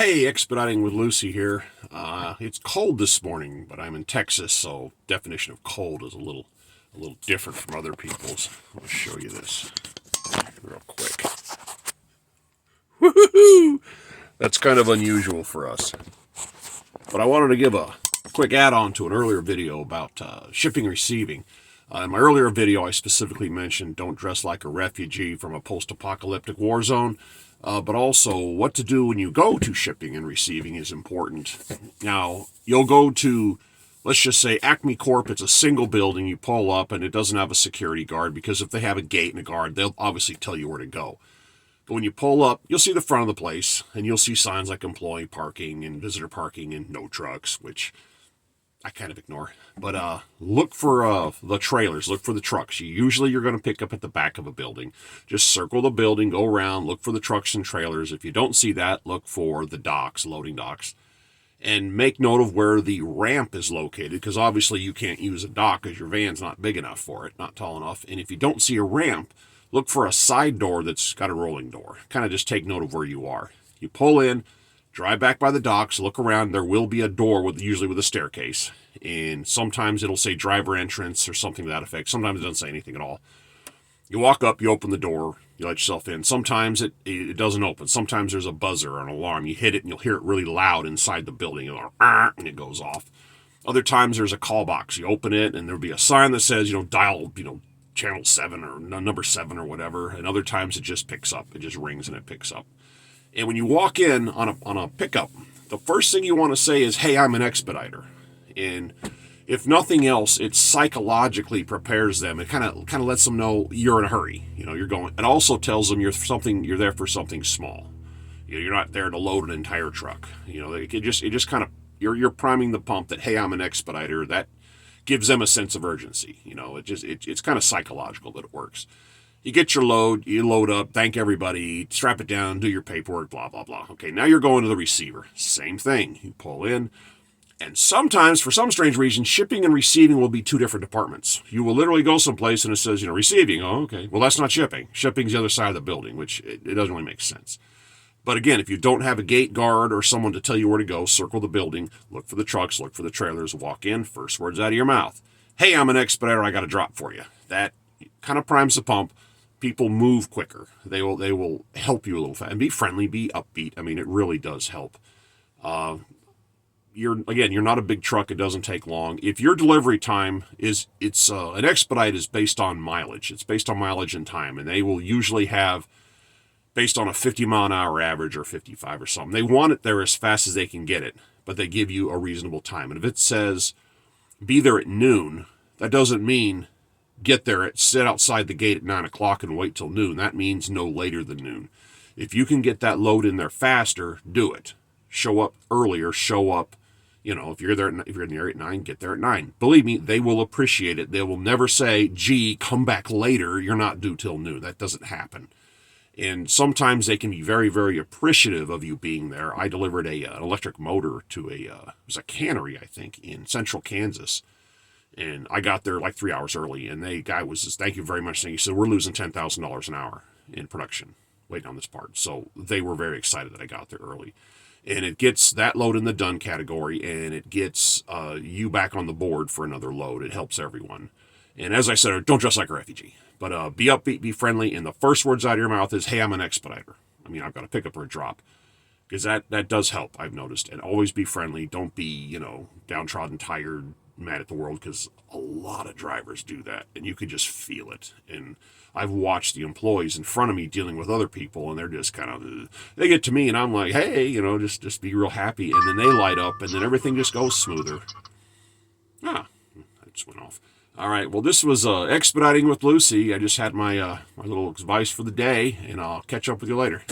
Hey, expediting with Lucy here. It's cold this morning, but I'm in Texas, so definition of cold is a little different from other people's. I'll show you this real quick. Woohoo! That's kind of unusual for us. But I wanted to give a quick add-on to an earlier video about shipping and receiving. In my earlier video, I specifically mentioned don't dress like a refugee from a post-apocalyptic war zone. But also, what to do when you go to shipping and receiving is important. Now, you'll go to, let's just say, Acme Corp. It's a single building. You pull up, and it doesn't have a security guard, because if they have a gate and a guard, they'll obviously tell you where to go. But when you pull up, you'll see the front of the place, and you'll see signs like employee parking and visitor parking and no trucks, which I kind of ignore. But look for the trailers. Look for the trucks. Usually you're going to pick up at the back of a building. Just circle the building, go around, look for the trucks and trailers. If you don't see that, look for the docks, loading docks. And make note of where the ramp is located, because obviously you can't use a dock because your van's not big enough for it, not tall enough. And if you don't see a ramp, look for a side door that's got a rolling door. Kind of just take note of where you are. You pull in, drive back by the docks, look around. There will be a door, usually with a staircase. And sometimes it'll say driver entrance or something to that effect. Sometimes it doesn't say anything at all. You walk up, you open the door, you let yourself in. Sometimes it doesn't open. Sometimes there's a buzzer or an alarm. You hit it and you'll hear it really loud inside the building. And it goes off. Other times there's a call box. You open it and there'll be a sign that says, dial, channel 7 or number 7 or whatever. And other times it just picks up. It just rings and it picks up. And when you walk in on a pickup, the first thing you want to say is, hey, I'm an expediter. And if nothing else, it psychologically prepares them. It kind of lets them know you're in a hurry. You're going. It also tells them you're there for something small. You're not there to load an entire truck. It just kind of, you're priming the pump that, hey, I'm an expediter. That gives them a sense of urgency. It's kind of psychological that it works. You get your load, you load up, thank everybody, strap it down, do your paperwork, blah, blah, blah. Okay, now you're going to the receiver. Same thing. You pull in, and sometimes, for some strange reason, shipping and receiving will be two different departments. You will literally go someplace and it says, receiving. Oh, okay. Well, that's not shipping. Shipping's the other side of the building, which it doesn't really make sense. But again, if you don't have a gate guard or someone to tell you where to go, circle the building, look for the trucks, look for the trailers, walk in, first words out of your mouth. Hey, I'm an expediter, I got a drop for you. That kind of primes the pump. People move quicker. They will help you a little fast. And be friendly, be upbeat. I mean, it really does help. You're not a big truck. It doesn't take long. If your delivery time an expedite is based on mileage. It's based on mileage and time. And they will usually have, based on a 50-mile-an-hour average or 55 or something. They want it there as fast as they can get it, but they give you a reasonable time. And if it says be there at noon, that doesn't mean get there, sit outside the gate at 9 o'clock and wait till noon. That means no later than noon. If you can get that load in there faster, do it. Show up earlier, show up, if you're there at 9, get there at 9. Believe me, they will appreciate it. They will never say, gee, come back later, you're not due till noon. That doesn't happen. And sometimes they can be very, very appreciative of you being there. I delivered an electric motor to it was a cannery, I think, in central Kansas. And I got there like 3 hours early, and the guy was just, thank you very much. And he said, we're losing $10,000 an hour in production waiting on this part. So they were very excited that I got there early. And it gets that load in the done category, and it gets you back on the board for another load. It helps everyone. And as I said, don't dress like a refugee. But be upbeat, be friendly, and the first words out of your mouth is, hey, I'm an expediter. I mean, I've got to pick up or a drop. Because that does help, I've noticed. And always be friendly. Don't be, downtrodden, tired, mad at the world, because a lot of drivers do that, and you could just feel it. And I've watched the employees in front of me dealing with other people, and they're just kind of, they get to me, and I'm like, hey, just be real happy, and then they light up, and then everything just goes smoother. That just went off. All right, well, this was expediting with Lucy. I just had my little advice for the day, and I'll catch up with you later.